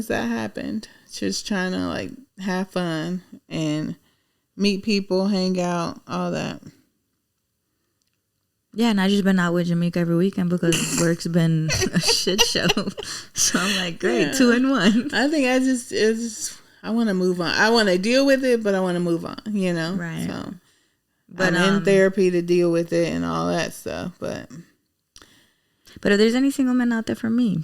happened. Just trying to like have fun and meet people, hang out, all that. Yeah, and I just been out with Jamaica every weekend because work's been a shit show. So I'm like, great, 2 in 1. I think I want to move on. I want to deal with it, but I want to move on, Right. So, but I'm in therapy to deal with it and all that stuff, but if there's any single men out there for me.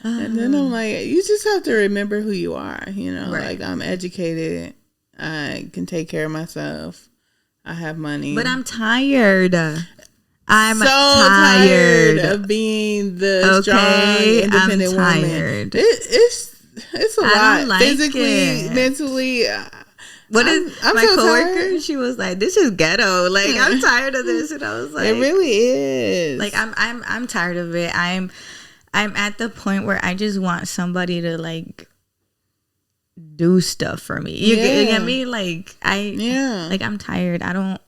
And then I'm like, you just have to remember who you are, right. Like I'm educated. I can take care of myself. I have money. But I'm tired. I'm so tired of being the strong, independent woman. It's a lot. Like physically, mentally. What is my coworker? Tired. She was like, "This is ghetto. Like I'm tired of this." And I was like, "It really is." Like I'm tired of it. I'm at the point where I just want somebody to like do stuff for me. You get me? Like like I'm tired. I don't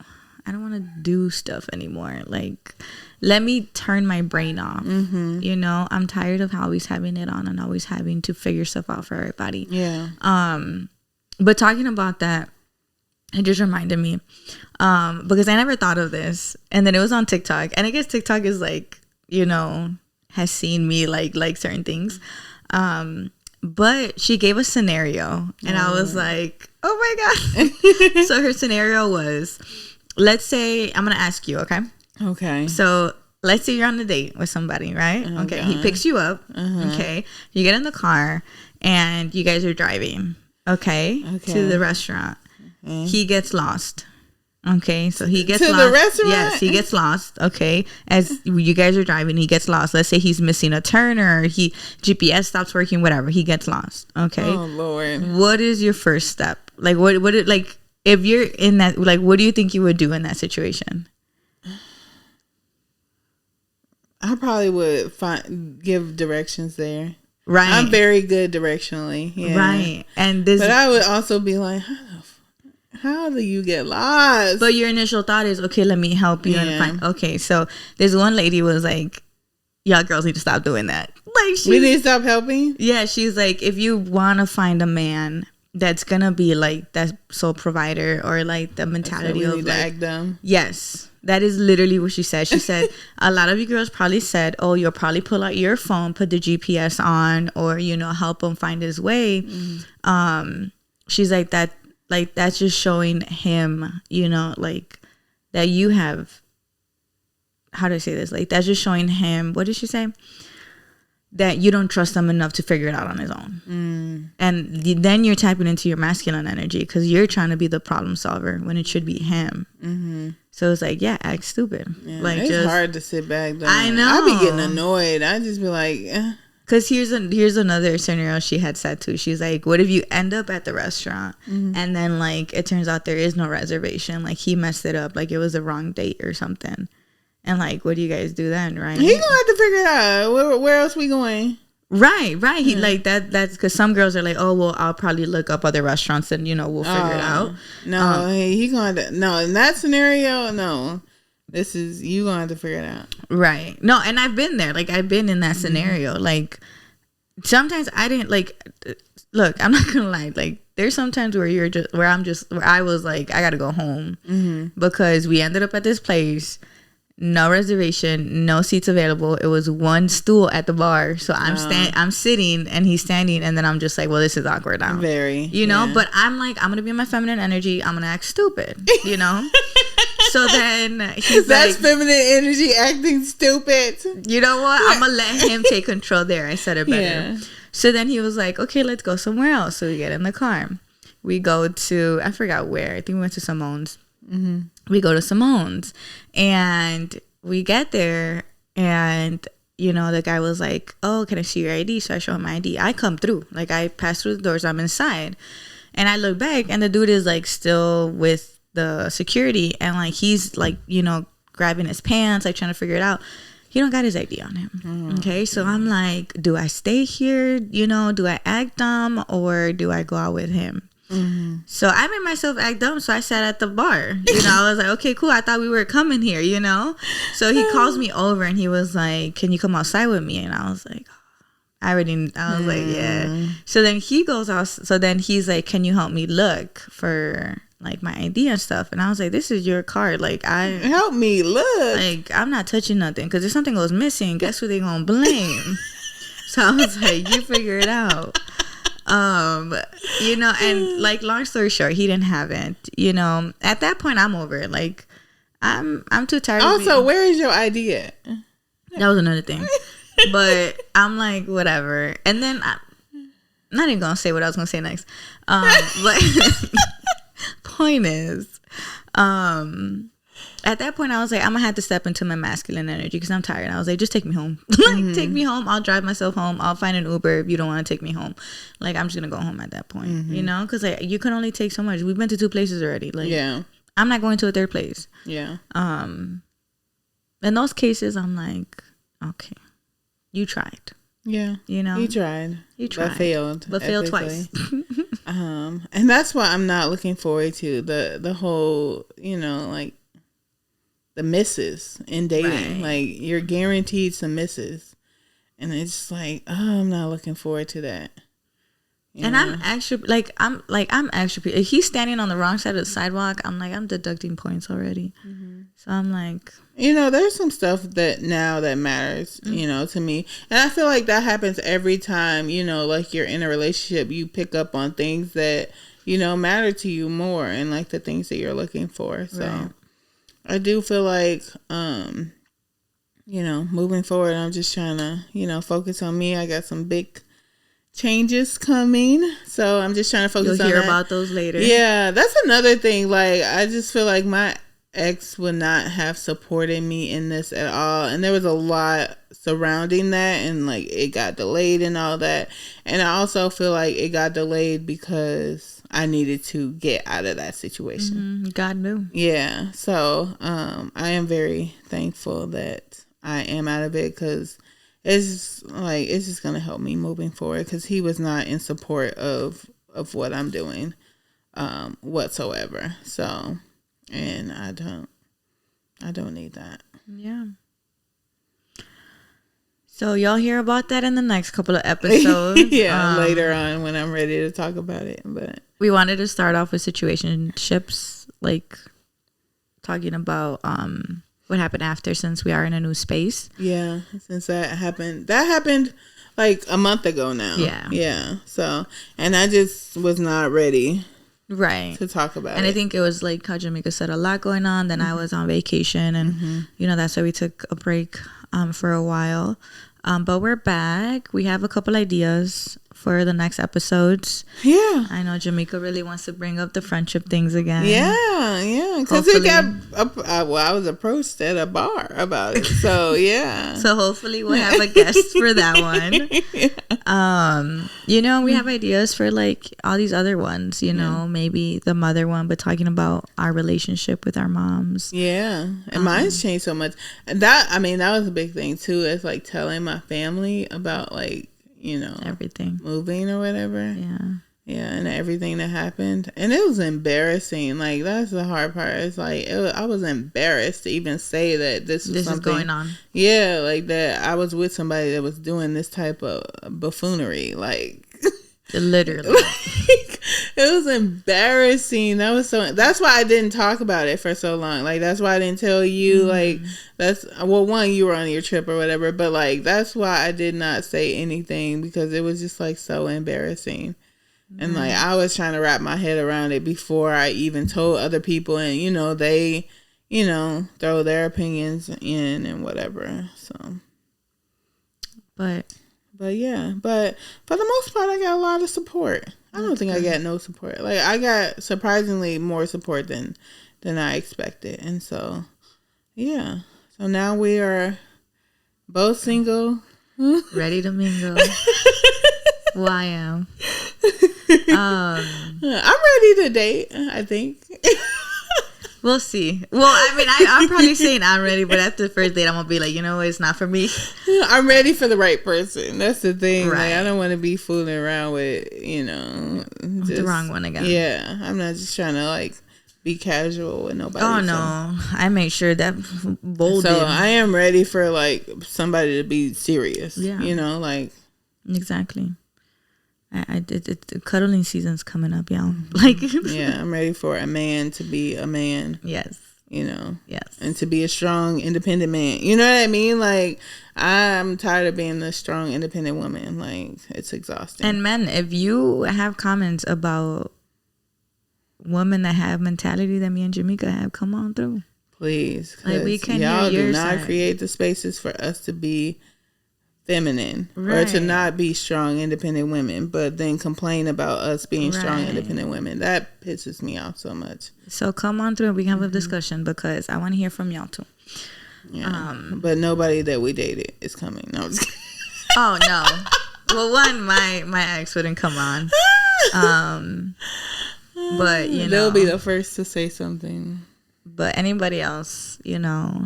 want to do stuff anymore. Like, let me turn my brain off. Mm-hmm. I'm tired of always having it on and always having to figure stuff out for everybody. Yeah. But talking about that, it just reminded me, because I never thought of this, and then it was on TikTok, and I guess TikTok is like, has seen me like certain things. But she gave a scenario, and I was like, oh my God. So her scenario was, let's say, I'm going to ask you, okay? Okay. So let's say you're on a date with somebody, right? Oh, okay. God. He picks you up. Okay. You get in the car, and you guys are driving, okay. To the restaurant. He gets lost. Okay, so he gets lost. To the restaurant? Yes, he gets lost. Okay, as you guys are driving, he gets lost. Let's say he's missing a turn or GPS stops working, whatever. He gets lost. Okay. Oh Lord. What is your first step? Like, what like if you're in that, like, what do you think you would do in that situation? I probably would give directions there. Right. I'm very good directionally. Yeah. Right. But I would also be like, how do you get lost? But your initial thought is, okay, let me help you and find. Okay, so this one lady was like, y'all girls need to stop doing that. Like, we need to stop helping. Yeah, she's like, if you want to find a man that's gonna be like that sole provider, or like the mentality of like, act dumb. Yes, that is literally what she said. She said a lot of you girls probably said, oh, you'll probably pull out your phone, put the GPS on, or help him find his way. She's like, that's just showing him, like that you have, how do I say this, like that's just showing him, what did she say, that you don't trust him enough to figure it out on his own. And then you're tapping into your masculine energy, because you're trying to be the problem solver when it should be him. So it's like, yeah, act stupid. Yeah, like, it's just hard to sit back though. I know. I be getting annoyed. I just be like, because here's another scenario she had said too. She's like, what if you end up at the restaurant and then like it turns out there is no reservation, like he messed it up, like it was the wrong date or something, and like, what do you guys do then, right? He gonna have to figure it out. Where else we going? Right. He like that's because some girls are like, oh well, I'll probably look up other restaurants and we'll figure it out. No, he gonna no, in that scenario, no. This is, you gonna have to figure it out. Right. No, and I've been there. Like, I've been in that scenario. Like, sometimes I didn't like, look, I'm not gonna lie, like there's sometimes where I was like, I gotta go home because we ended up at this place, no reservation, no seats available. It was one stool at the bar, so I'm sitting and he's standing, and then I'm just like, well, this is awkward now. Very, but I'm like, I'm gonna be in my feminine energy. I'm gonna act stupid, So then he's that's like, feminine energy, acting stupid. You know what? I'm gonna let him take control there. I said it better. Yeah. So then he was like, okay, let's go somewhere else. So we get in the car. We go to, I forgot where. I think we went to Simone's. We go to Simone's and we get there, and the guy was like, oh, can I see your ID? So I show him my ID. I come through, like I pass through the doors, I'm inside, and I look back and the dude is like still with the security, and like he's like grabbing his pants, like trying to figure it out. He don't got his ID on him. Okay, so I'm like, do I stay here? Do I act dumb, or do I go out with him? So I made myself act dumb, so I sat at the bar. I was like, okay, cool, I thought we were coming here. So he calls me over and he was like, can you come outside with me? And I was like, I was like, yeah. So then he goes out, so then he's like, can you help me look for like my ID and stuff? And I was like, this is your card, like help me look, like I'm not touching nothing, because if something goes missing, guess who they gonna blame? So I was like, you figure it out. And like, long story short, he didn't have it. At that point I'm over it. Like I'm too tired. Also, where is your ID at? That was another thing. But I'm like, whatever. And then I'm not even gonna say what I was gonna say next. But point is, at that point I was like, I'm gonna have to step into my masculine energy because I'm tired. I was like, just take me home. Take me home. I'll drive myself home. I'll find an Uber if you don't want to take me home. Like, I'm just gonna go home at that point. Because like, you can only take so much. We've been to 2 places already. Like, yeah, I'm not going to a 3rd place. Yeah. In those cases, I'm like, okay, you tried. Yeah. You tried. But failed. But failed twice. And that's why I'm not looking forward to the whole, like, the misses in dating. Right. Like, you're guaranteed some misses, and it's like, oh, I'm not looking forward to that. I'm actually if he's standing on the wrong side of the sidewalk, I'm deducting points already. So I'm like, there's some stuff that matters, to me, and I feel like that happens every time, like you're in a relationship, you pick up on things that matter to you more, and like the things that you're looking for. So right. I do feel like, moving forward, I'm just trying to, focus on me. I got some big changes coming, so I'm just trying to focus on that. You'll hear about those later. Yeah, that's another thing. Like, I just feel like my ex would not have supported me in this at all, and there was a lot surrounding that, and like, it got delayed and all that. And I also feel like it got delayed because I needed to get out of that situation. God knew. Yeah. So I am very thankful that I am out of it, because it's just gonna help me moving forward, because he was not in support of what I'm doing. whatsoever. So, and I don't need that. Yeah. So y'all hear about that in the next couple of episodes. Yeah, later on when I'm ready to talk about it. But we wanted to start off with situationships, like talking about what happened after, since we are in a new space. Yeah, since that happened like a month ago now. Yeah. So, and I just was not ready. Right. To talk about and it. I think it was like how Jamaica said, a lot going on. Then I was on vacation, and that's why we took a break for a while. But we're back. We have a couple ideas for the next episodes. Yeah. I know Jamaica really wants to bring up the friendship things again. Yeah. Because it got, I was approached at a bar about it. So, yeah. So hopefully we'll have a guest for that one. We have ideas for like all these other ones, maybe the mother one, but talking about our relationship with our moms. Yeah. And mine's changed so much. And that was a big thing too. It's like telling my family about like, everything, moving or whatever. And everything that happened, and it was embarrassing. Like, that's the hard part. It's like I was embarrassed to even say that this is going on. Yeah, like that I was with somebody that was doing this type of buffoonery. Like, literally, like, it was embarrassing. That's why I didn't talk about it for so long. Like, that's why I didn't tell you. Like, one, you were on your trip or whatever, but like that's why I did not say anything, because it was just like so embarrassing. And like I was trying to wrap my head around it before I even told other people, and they throw their opinions in and whatever. So, but yeah, but for the most part, I got a lot of support. I don't think I got no support. Like, I got surprisingly more support than I expected, and so yeah. So now we are both single, ready to mingle. Well, I am. I'm ready to date, I think. We'll see. Well, I'm probably saying I'm ready, but after the first date, I'm going to be like, it's not for me. I'm ready for the right person. That's the thing. Right. Like, I don't want to be fooling around with, the wrong one again. Yeah. I'm not just trying to, like, be casual with nobody. Oh, no. I made sure that bolded. So I am ready for, like, somebody to be serious. Yeah. Like. Exactly. The cuddling season's coming up, y'all. Like, yeah, I'm ready for a man to be a man. Yes. Yes. And to be a strong, independent man. You know what I mean? Like, I'm tired of being the strong, independent woman. Like, it's exhausting. And men, if you have comments about women that have mentality that me and Jamaica have, come on through. Please. Like, we can y'all hear your do not side. create the spaces for us to be feminine, right, or to not be strong, independent women, but then complain about us being right, strong, independent women. That pisses me off so much. So come on through and we can have a discussion, because I want to hear from y'all too. Yeah. But nobody that we dated is coming. No, I'm just kidding. Oh, no. Well, one, my ex wouldn't come on. But, they'll be the first to say something. But anybody else,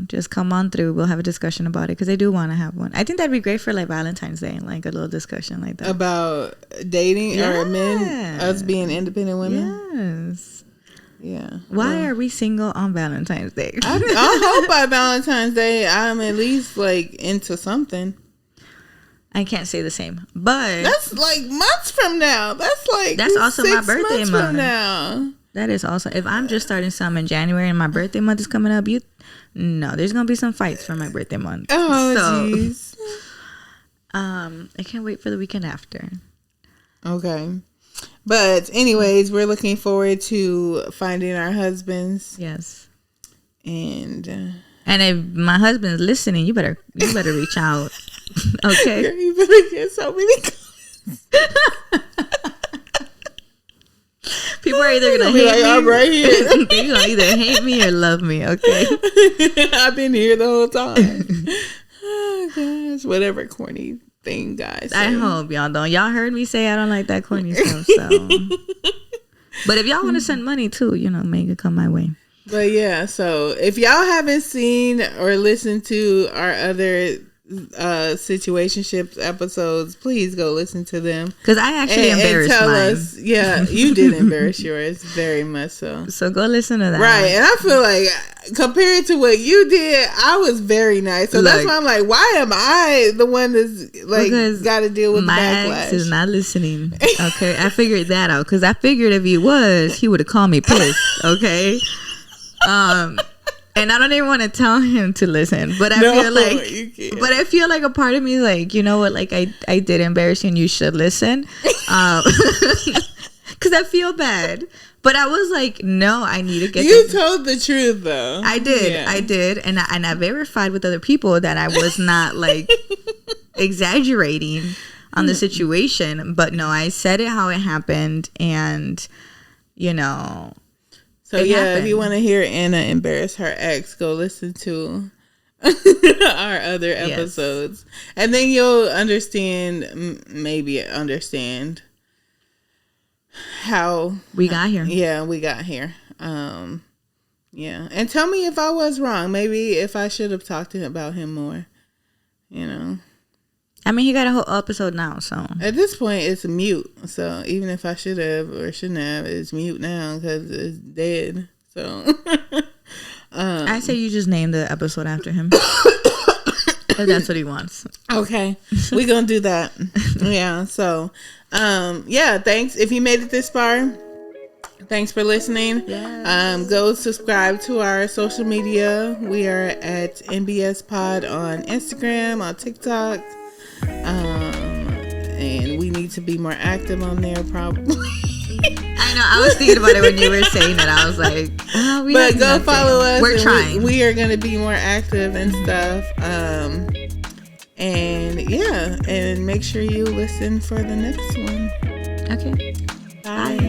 just come on through. We'll have a discussion about it, because I do want to have one. I think that'd be great for like Valentine's Day, like a little discussion like that. About dating or men, us being independent women? Yes. Yeah. Why are we single on Valentine's Day? I hope by Valentine's Day I'm at least like into something. I can't say the same, but that's like months from now. That's also my birthday month. From now. That is also, if I'm just starting something in January and my birthday month is coming up, there's gonna be some fights for my birthday month. Oh, jeez. I can't wait for the weekend after. Okay. But anyways, we're looking forward to finding our husbands. Yes. And if my husband's listening, you better reach out. Okay. Girl, you better get so many comments. People are either gonna hate me. I'm right here. They're gonna either hate me or love me. Okay. I've been here the whole time. Oh gosh, whatever corny thing, guys. I hope y'all don't. Y'all heard me say I don't like that corny stuff. So, but if y'all want to send money too, make it come my way. But yeah, so if y'all haven't seen or listened to our other situationships episodes, please go listen to them. Because I actually embarrassed and tell mine. us, yeah, you did embarrass yours very much so. So go listen to that. Right, and I feel like compared to what you did, I was very nice. So that's why I'm like, why am I the one that's like got to deal with the backlash? My ex is not listening. Okay, I figured that out because I figured if he was, he would have called me pissed. Okay, and I don't even want to tell him to listen, but I feel like a part of me is like, you know what, like I did embarrass you and you should listen, because I feel bad. But I was like, no, I need to get. You told the truth though. I did, and I verified with other people that I was not like exaggerating on the situation. But no, I said it how it happened, and you know. So if you want to hear Anna embarrass her ex, go listen to our other episodes, and then you'll maybe understand how we got here. Yeah, we got here. Yeah, and tell me if I was wrong. Maybe if I should have talked to him about him more. You know. I mean, he got a whole episode now, so at this point it's mute. So even if I should have or shouldn't have, it's mute now because it's dead. So I say you just name the episode after him. If that's what he wants. Okay, we're gonna do that. Yeah. So, thanks if you made it this far. Thanks for listening. Yes. Go subscribe to our social media. We are at NBS Pod on Instagram, on TikTok. And we need to be more active on there probably. I know, I was thinking about it when you were saying that. I was like, but go follow us. We're trying. We are going to be more active and stuff. And make sure you listen for the next one. Okay. Bye.